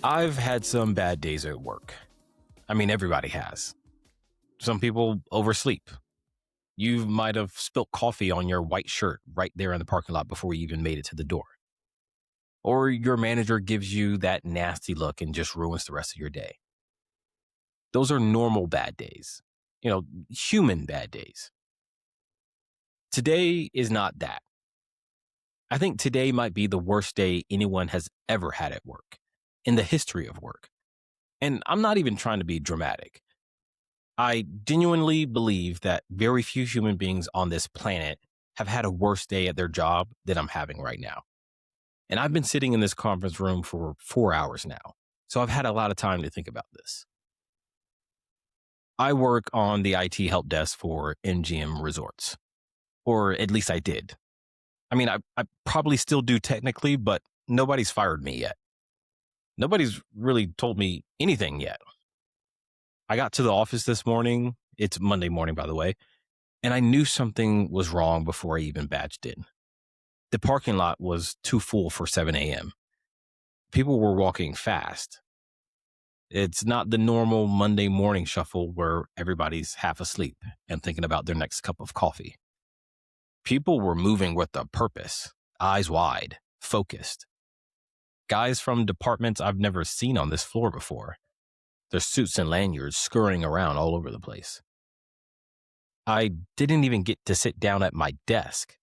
I've had some bad days at work. I mean, everybody has. Some people oversleep. You might have spilt coffee on your white shirt right there in the parking lot before you even made it to the door. Or your manager gives you that nasty look and just ruins the rest of your day. Those are normal bad days. Human bad days. Today is not that. I think today might be the worst day anyone has ever had at work, in the history of work. And I'm not even trying to be dramatic. I genuinely believe that very few human beings on this planet have had a worse day at their job than I'm having right now. And I've been sitting in this conference room for 4 hours now, so I've had a lot of time to think about this. I work on the IT help desk for MGM Resorts, or at least I did. I mean, I probably still do technically, but nobody's fired me yet. Nobody's really told me anything yet. I got to the office this morning. It's Monday morning, by the way, and I knew something was wrong before I even badged in. The parking lot was too full for 7 a.m. People were walking fast. It's not the normal Monday morning shuffle where everybody's half asleep and thinking about their next cup of coffee. People were moving with a purpose, eyes wide, focused. Guys from departments I've never seen on this floor before. Their suits and lanyards scurrying around all over the place. I didn't even get to sit down at my desk.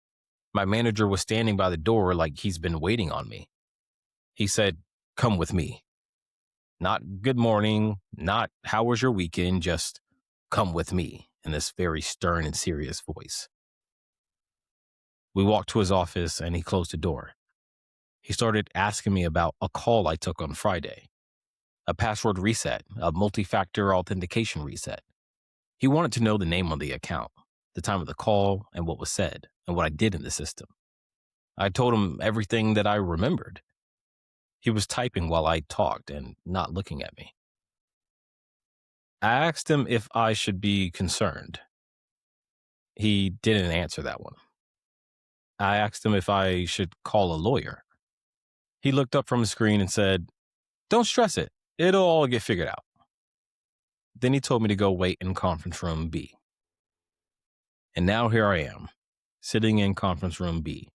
My manager was standing by the door like he's been waiting on me. He said, "Come with me." Not "good morning," not "how was your weekend," just "come with me," in this very stern and serious voice. We walked to his office and he closed the door. He started asking me about a call I took on Friday. A password reset, a multi-factor authentication reset. He wanted to know the name on the account, the time of the call, and what was said, and what I did in the system. I told him everything that I remembered. He was typing while I talked and not looking at me. I asked him if I should be concerned. He didn't answer that one. I asked him if I should call a lawyer. He looked up from the screen and said, "Don't stress it. It'll all get figured out." Then he told me to go wait in conference room B. And now here I am, sitting in conference room B,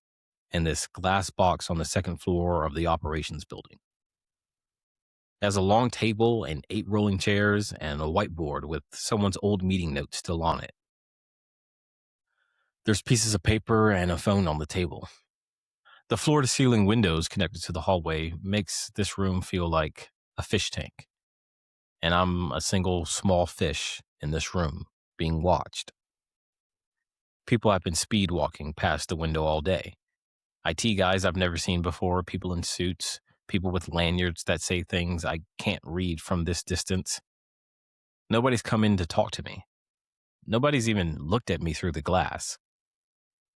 in this glass box on the second floor of the operations building. It has a long table and 8 rolling chairs and a whiteboard with someone's old meeting notes still on it. There's pieces of paper and a phone on the table. The floor-to-ceiling windows connected to the hallway makes this room feel like a fish tank. And I'm a single small fish in this room being watched. People have been speed walking past the window all day. IT guys I've never seen before, people in suits, people with lanyards that say things I can't read from this distance. Nobody's come in to talk to me. Nobody's even looked at me through the glass.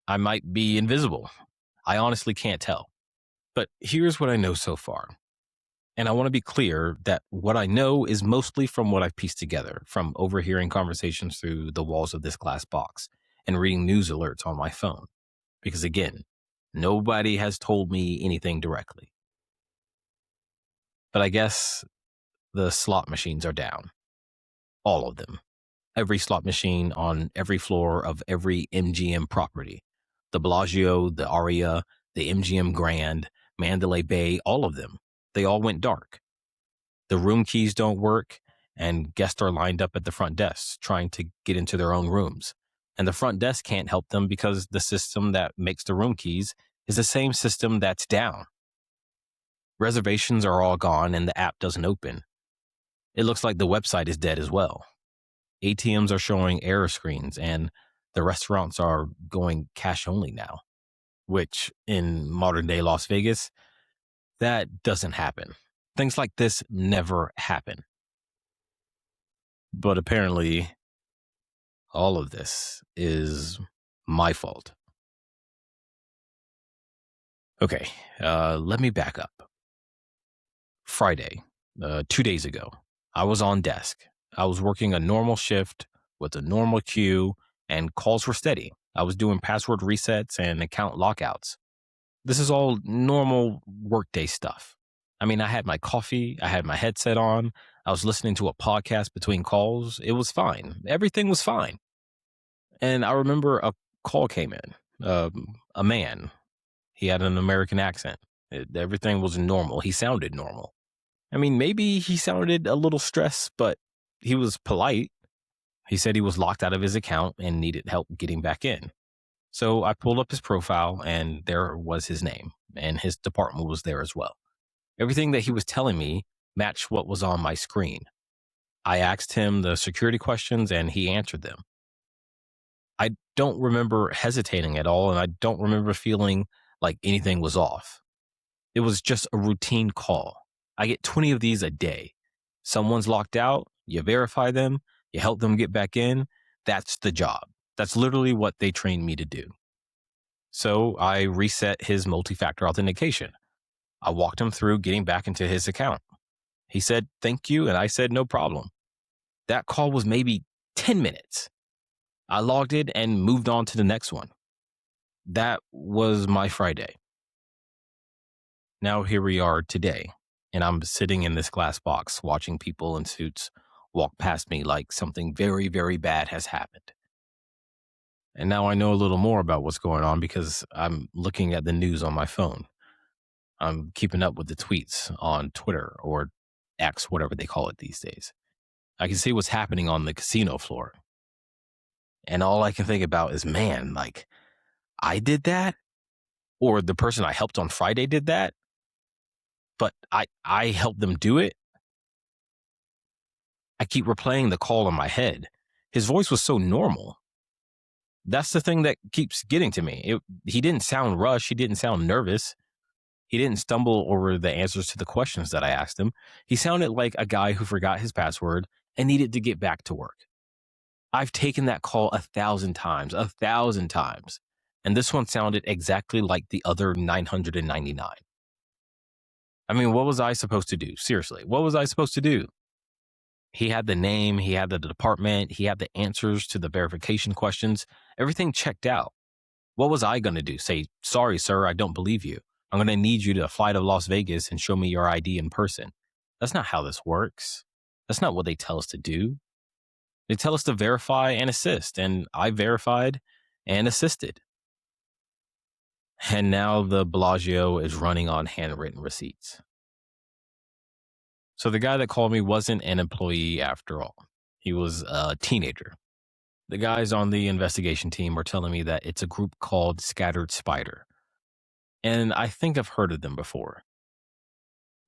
I might be invisible. I honestly can't tell. But here's what I know so far. And I want to be clear that what I know is mostly from what I've pieced together, from overhearing conversations through the walls of this glass box and reading news alerts on my phone. Because again, nobody has told me anything directly. But I guess the slot machines are down. All of them. Every slot machine on every floor of every MGM property. The Bellagio, the Aria, the MGM Grand, Mandalay Bay, all of them. They all went dark. The room keys don't work, and guests are lined up at the front desks trying to get into their own rooms. And the front desk can't help them because the system that makes the room keys is the same system that's down. Reservations are all gone and the app doesn't open. It looks like the website is dead as well. ATMs are showing error screens and the restaurants are going cash only now, which in modern day Las Vegas, that doesn't happen. Things like this never happen. But apparently, all of this is my fault. Okay, let me back up. Friday, 2 days ago, I was on desk. I was working a normal shift with a normal queue, and calls were steady. I was doing password resets and account lockouts. This is all normal workday stuff. I mean, I had my coffee, I had my headset on, I was listening to a podcast between calls. It was fine. Everything was fine. And I remember a call came in, a man. He had an American accent. Everything was normal. He sounded normal. I mean, maybe he sounded a little stressed, but he was polite. He said he was locked out of his account and needed help getting back in. So I pulled up his profile and there was his name, and his department was there as well. Everything that he was telling me matched what was on my screen. I asked him the security questions and he answered them. I don't remember hesitating at all, and I don't remember feeling like anything was off. It was just a routine call. I get 20 of these a day. Someone's locked out, you verify them, you help them get back in. That's the job. That's literally what they trained me to do. So I reset his multi-factor authentication. I walked him through getting back into his account. He said, "Thank you." And I said, "No problem." That call was maybe 10 minutes. I logged in and moved on to the next one. That was my Friday. Now here we are today, and I'm sitting in this glass box watching people in suits walk past me like something very, very bad has happened. And now I know a little more about what's going on because I'm looking at the news on my phone. I'm keeping up with the tweets on Twitter or X, whatever they call it these days. I can see what's happening on the casino floor. And all I can think about is, man, like, I did that? Or the person I helped on Friday did that? But I helped them do it? I keep replaying the call in my head. His voice was so normal. That's the thing that keeps getting to me. He didn't sound rushed. He didn't sound nervous. He didn't stumble over the answers to the questions that I asked him. He sounded like a guy who forgot his password and needed to get back to work. I've taken that call 1,000 times, 1,000 times. And this one sounded exactly like the other 999. I mean, what was I supposed to do? Seriously, what was I supposed to do? He had the name, he had the department, he had the answers to the verification questions. Everything checked out. What was I going to do? Say, "Sorry, sir, I don't believe you. I'm going to need you to fly to Las Vegas and show me your ID in person." That's not how this works. That's not what they tell us to do. They tell us to verify and assist, and I verified and assisted. And now the Bellagio is running on handwritten receipts. So the guy that called me wasn't an employee after all. He was a teenager. The guys on the investigation team were telling me that it's a group called Scattered Spider. And I think I've heard of them before.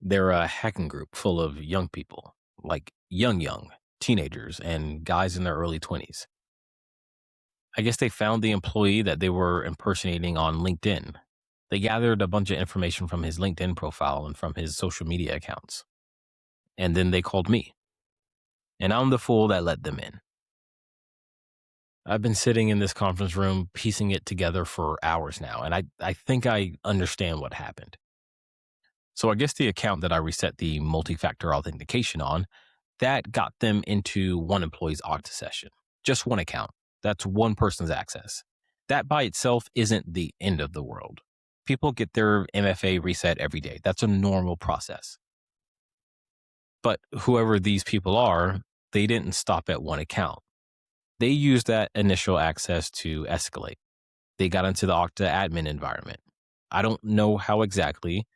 They're a hacking group full of young people, like young teenagers and guys in their early 20s. I guess they found the employee that they were impersonating on LinkedIn. They gathered a bunch of information from his LinkedIn profile and from his social media accounts. And then they called me. And I'm the fool that let them in. I've been sitting in this conference room piecing it together for hours now, and I think I understand what happened. So I guess the account that I reset the multi-factor authentication on, that got them into one employee's Okta session. Just one account. That's one person's access. That by itself isn't the end of the world. People get their MFA reset every day. That's a normal process. But whoever these people are, they didn't stop at one account. They used that initial access to escalate. They got into the Okta admin environment. I don't know how exactly.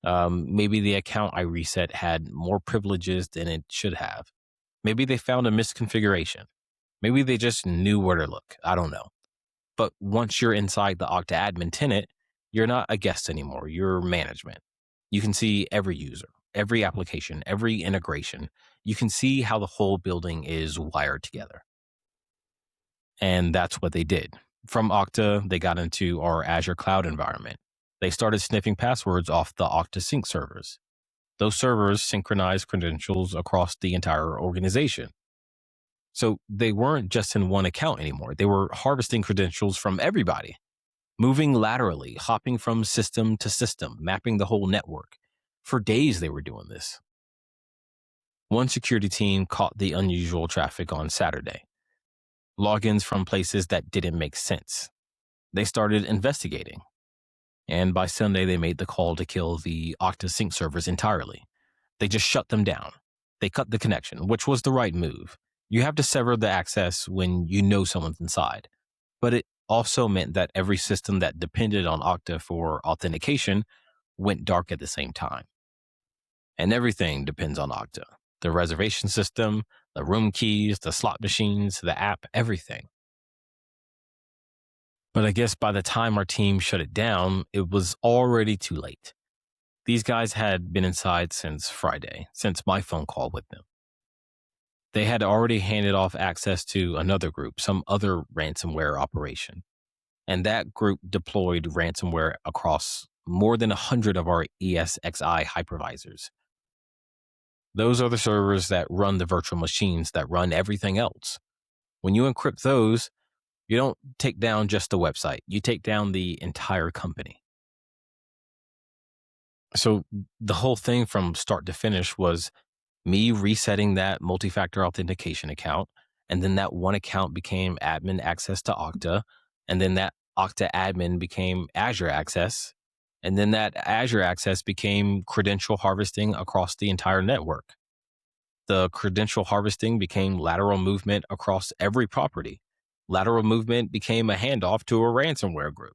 Maybe the account I reset had more privileges than it should have. Maybe they found a misconfiguration. Maybe they just knew where to look. I don't know. But once you're inside the Okta admin tenant, you're not a guest anymore. You're management. You can see every user, every application, every integration. You can see how the whole building is wired together. And that's what they did. From Okta, they got into our Azure cloud environment. They started sniffing passwords off the Okta Sync servers. Those servers synchronize credentials across the entire organization. So they weren't just in one account anymore. They were harvesting credentials from everybody, moving laterally, hopping from system to system, mapping the whole network. For days, they were doing this. One security team caught the unusual traffic on Saturday. Logins from places that didn't make sense. They started investigating. And by Sunday, they made the call to kill the Okta sync servers entirely. They just shut them down. They cut the connection, which was the right move. You have to sever the access when you know someone's inside. But it also meant that every system that depended on Okta for authentication went dark at the same time. And everything depends on Okta. The reservation system, the room keys, the slot machines, the app, everything. But I guess by the time our team shut it down, it was already too late. These guys had been inside since Friday, since my phone call with them. They had already handed off access to another group, some other ransomware operation. And that group deployed ransomware across more than 100 of our ESXi hypervisors. Those are the servers that run the virtual machines that run everything else. When you encrypt those, you don't take down just the website, you take down the entire company. So the whole thing from start to finish was me resetting that multi-factor authentication account. And then that one account became admin access to Okta. And then that Okta admin became Azure access. And then that Azure access became credential harvesting across the entire network. The credential harvesting became lateral movement across every property. Lateral movement became a handoff to a ransomware group.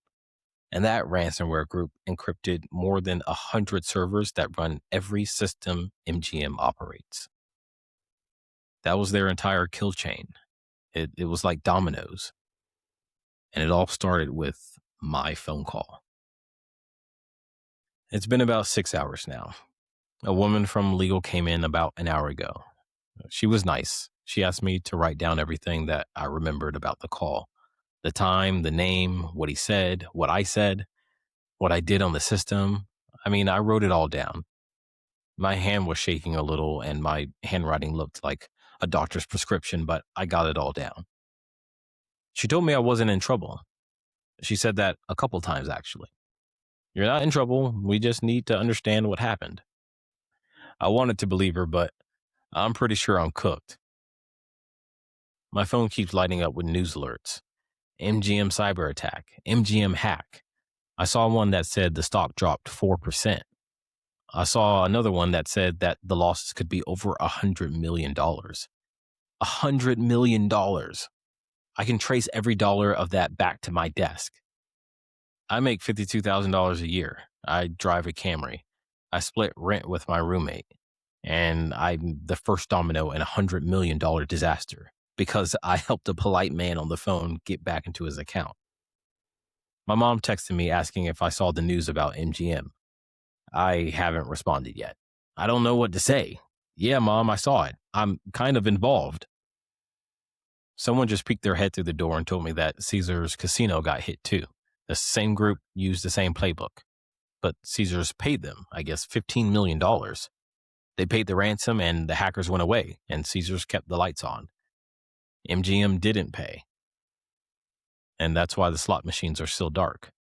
And that ransomware group encrypted more than 100 servers that run every system MGM operates. That was their entire kill chain. It was like dominoes. And it all started with my phone call. It's been about 6 hours now. A woman from legal came in about an hour ago. She was nice. She asked me to write down everything that I remembered about the call. The time, the name, what he said, what I said, what I did on the system. I mean, I wrote it all down. My hand was shaking a little and my handwriting looked like a doctor's prescription, but I got it all down. She told me I wasn't in trouble. She said that a couple times, actually. You're not in trouble. We just need to understand what happened. I wanted to believe her, but I'm pretty sure I'm cooked. My phone keeps lighting up with news alerts. MGM cyber attack, MGM hack. I saw one that said the stock dropped 4%. I saw another one that said that the losses could be over $100 million. $100 million. I can trace every dollar of that back to my desk. I make $52,000 a year. I drive a Camry. I split rent with my roommate. And I'm the first domino in $100 million disaster because I helped a polite man on the phone get back into his account. My mom texted me asking if I saw the news about MGM. I haven't responded yet. I don't know what to say. Yeah, Mom, I saw it. I'm kind of involved. Someone just peeked their head through the door and told me that Caesars Casino got hit too. The same group used the same playbook. But Caesars paid them, I guess, $15 million. They paid the ransom and the hackers went away, and Caesars kept the lights on. MGM didn't pay. And that's why the slot machines are still dark.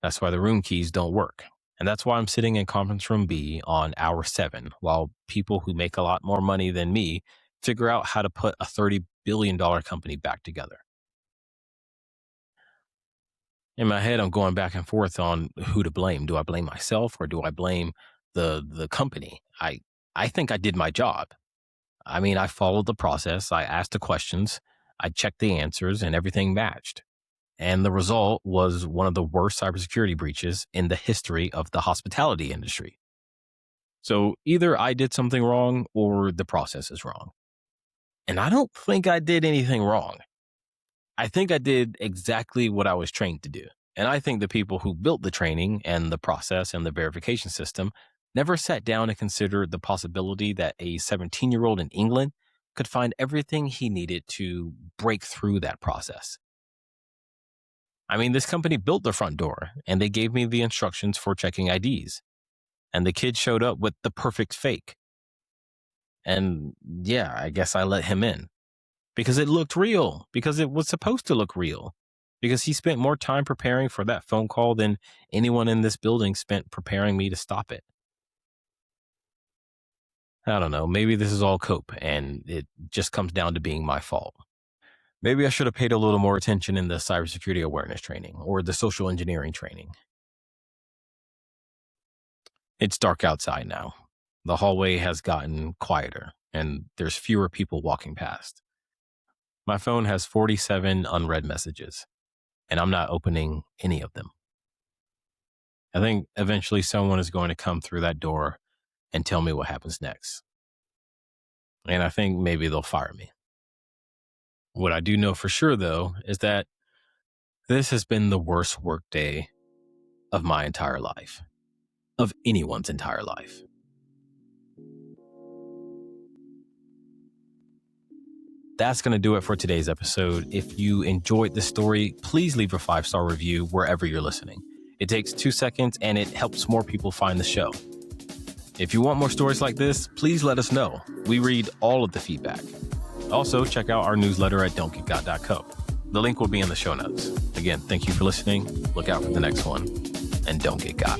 That's why the room keys don't work. And that's why I'm sitting in conference room B on hour 7 while people who make a lot more money than me figure out how to put a $30 billion company back together. In my head, I'm going back and forth on who to blame. Do I blame myself or do I blame the company? I think I did my job. I mean, I followed the process. I asked the questions. I checked the answers and everything matched. And the result was one of the worst cybersecurity breaches in the history of the hospitality industry. So either I did something wrong or the process is wrong. And I don't think I did anything wrong. I think I did exactly what I was trained to do. And I think the people who built the training and the process and the verification system never sat down and considered the possibility that a 17-year-old in England could find everything he needed to break through that process. I mean, this company built the front door and they gave me the instructions for checking IDs. And the kid showed up with the perfect fake. And yeah, I guess I let him in because it looked real, because it was supposed to look real, because he spent more time preparing for that phone call than anyone in this building spent preparing me to stop it. I don't know. Maybe this is all cope and it just comes down to being my fault. Maybe I should have paid a little more attention in the cybersecurity awareness training or the social engineering training. It's dark outside now. The hallway has gotten quieter and there's fewer people walking past. My phone has 47 unread messages, and I'm not opening any of them. I think eventually someone is going to come through that door and tell me what happens next. And I think maybe they'll fire me. What I do know for sure, though, is that this has been the worst work day of my entire life, of anyone's entire life. That's going to do it for today's episode. If you enjoyed this story, please leave a 5-star review wherever you're listening. It takes 2 seconds and it helps more people find the show. If you want more stories like this, please let us know. We read all of the feedback. Also, check out our newsletter at don'tgetgot.co. The link will be in the show notes. Again, thank you for listening. Look out for the next one, and don't get got.